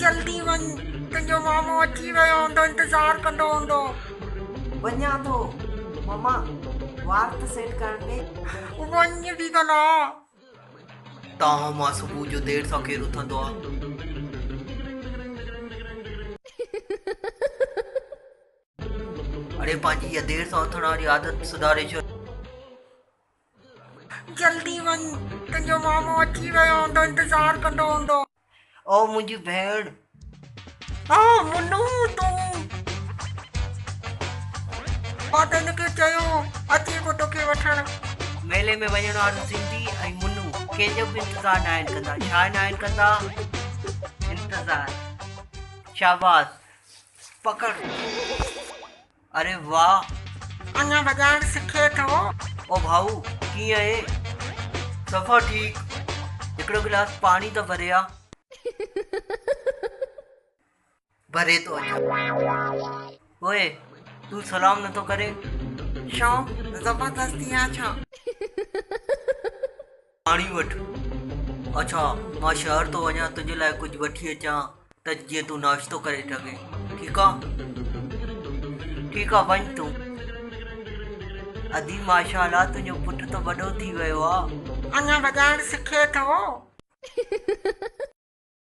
जल्दी वन तुझो मामो अची वियो हूंदो इंतजार कंदो हूंदो वञा थो मम्मा वार त सेट करण ॾे वञ बि कला तव्हां मां सुबुह जो देरि सां केरु उथंदो आहे अरे पंहिंजी इहा देरि सां उथण वारी आदत सुधारे छो जल्दी वन तुझो मामो अची वियो हूंदो इंतजार कंदो हूंदो ओ मुंहिंजी भेण हाँ मुन्नू तूं मां त हिनखे चयो अचे को तोखे वठण मेले में वञण वारो सिंधी ऐं मुन्नू कंहिंजो बि इंतज़ारु न आहिनि कंदा छा न आहिनि कंदा इंतज़ारु शाबाश पकड़ अरे वाह अञा वॼाइण सिखे थो ओ भाऊ कीअं आहे सफ़ा ठीकु हिकिड़ो गिलास पाणी त भरे आ भरे तो ओए तू सलाम नथो करे छो ज़बरदस्ती आहे छा पाणी वठ अच्छा मां शहर तो वञा तुंहिंजे लाइ कुझु वठी अचां त जीअं तूं नाश्तो करे सघे ठीकु आहे वञ तूं अदी माशाअल्लाह तुंहिंजो पुटु त वॾो थी वियो आहे अञा वॼाइण सिखे थो